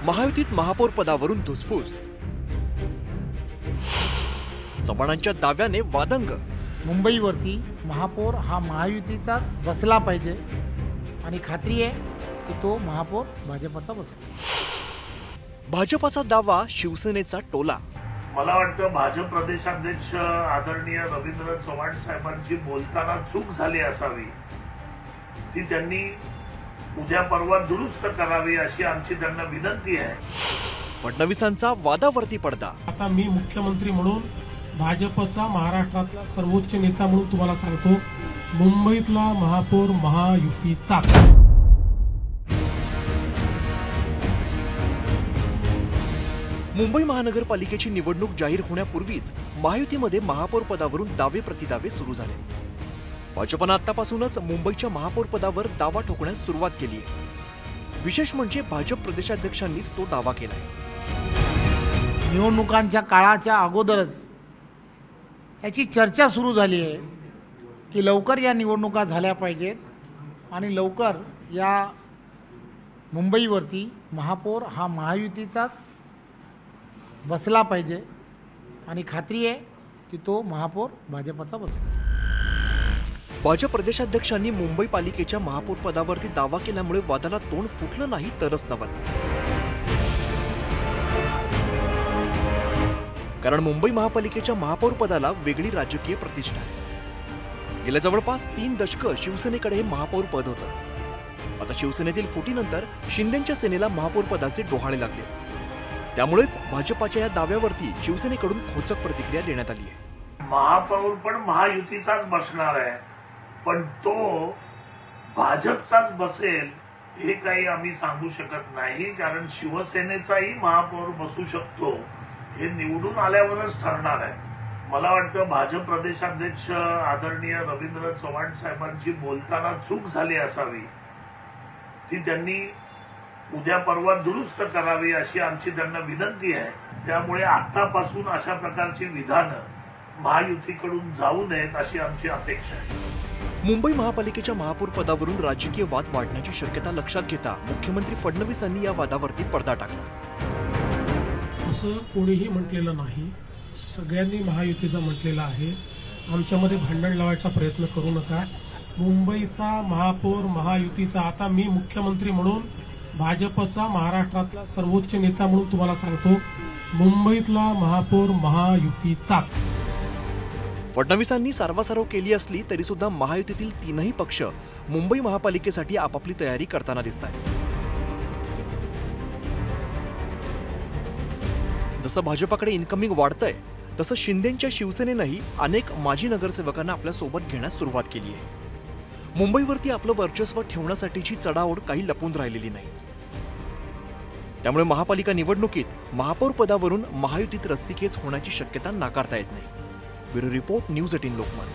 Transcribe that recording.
महायुतीत महापौर पदावरून धुसफूस, चव्हाणांच्या दाव्याने वादंग। मुंबईवरती महापौर हा महायुतीचाच बसला पाहिजे आणि खात्री आहे की तो महापौर भाजपचा बसेल। भाजपचा दावा, शिवसेनेचा टोला। मला वाटतं भाजप प्रदेशाध्यक्ष आदरणीय रवींद्र चव्हाण साहेबांची बोलताना चूक झाली असावी, ती त्यांनी उद्या परवा दुरुस्त करावी अशी आमची त्यांना विनंती आहे। फडणवीसांचा वादावरती पडदा। आता मी मुख्यमंत्री म्हणून भाजपचा महाराष्ट्रातला सर्वोच्च नेता म्हणून तुम्हाला सांगतो, मुंबईतला महापौर महायुतीचा। मुंबई महानगरपालिकेची निवडणूक जाहीर होण्यापूर्वीच महायुतीमध्ये महापौर पदावरून दावे प्रतिदावे सुरू झाले। भाजपनं आतापासूनच मुंबईच्या महापौर पदावर दावा ठोकण्यास सुरुवात केली आहे। विशेष म्हणजे भाजप प्रदेशाध्यक्षांनीच तो दावा केलाय। निवडणुकांच्या काळाच्या अगोदरच याची चर्चा सुरू झाली आहे की लवकर या निवडणुका झाल्या पाहिजेत आणि लवकर या मुंबईवरती महापौर हा महायुतीचाच बसला पाहिजे आणि खात्री आहे की तो महापौर भाजपचा बसेल। भाजप प्रदेशाध्यक्षांनी मुंबई पालिकेच्या महापौर पदावरती दावा केल्यामुळे वादाला तोंड फुटलं नाही तरच नवल। कारण मुंबई महापालिकेच्या महापौर पदाला वेगळी राजकीय प्रतिष्ठा आहे। गेल्या जवळपास 3 दशकं शिवसेनेकडे हे महापौर पद होतं। आता शिवसेनेतील फुटीनंतर शिंदेच्या सेनेला महापौर पदाचे डोहाळे लागले। त्यामुळेच भाजपाच्या या दाव्यावरती शिवसेनेकडून खोचक प्रतिक्रिया देण्यात आली आहे। महापौर पण महायुतीचाच बसणार आहे, पण तो भाजपचाच बसेल हे काही आम्ही सांगू शकत नाही, कारण शिवसेनेचाही महापौर बसू शकतो हे निवडून आल्यावरच ठरणार आहे। मला वाटतं भाजप प्रदेशाध्यक्ष आदरणीय रवींद्र चव्हाण साहेबांची बोलताना चूक झाली असावी, ती त्यांनी उद्या परवा दुरुस्त करावी अशी आमची त्यांना विनंती आहे। त्यामुळे आतापासून अशा प्रकारची विधानं महायुतीकडून जाऊ नयेत अशी आमची अपेक्षा आहे। मुंबई महापालिकेच्या महापौर पदावरून राजकीय वाद वाढण्याची शक्यता लक्षात घेता मुख्यमंत्री फडणवीसांनी या वादावरती पडदा टाकला। असं कोणीही म्हटलेलं नाही, सगळ्यांनी महायुतीचा म्हटलेलं आहे। आमच्यामध्ये भांडण लावायचा प्रयत्न करू नका। मुंबईचा महापौर महायुतीचा। आता मी मुख्यमंत्री म्हणून भाजपचा महाराष्ट्रातला सर्वोच्च नेता म्हणून तुम्हाला सांगतो, मुंबईतला महापौर महायुतीचा। फडणवीसांनी सारवासारव केली असली तरी सुद्धा महायुतीतील 3ही पक्ष मुंबई महापालिकेसाठी आपापली तयारी करताना दिसतात। जसं भाजपाकडे इन्कमिंग वाढतंय तसं शिंदेच्या शिवसेनेनंही अनेक माजी नगरसेवकांना आपल्या सोबत घेण्यास सुरुवात केली आहे। मुंबईवरती आपलं वर्चस्व ठेवण्यासाठीची चढाओढ काही लपून राहिलेली नाही। त्यामुळे महापालिका निवडणुकीत महापौर पदावरून महायुतीत रस्सीखेच होण्याची शक्यता नाकारता येत नाही। Bureau report, news 18 Lokmat.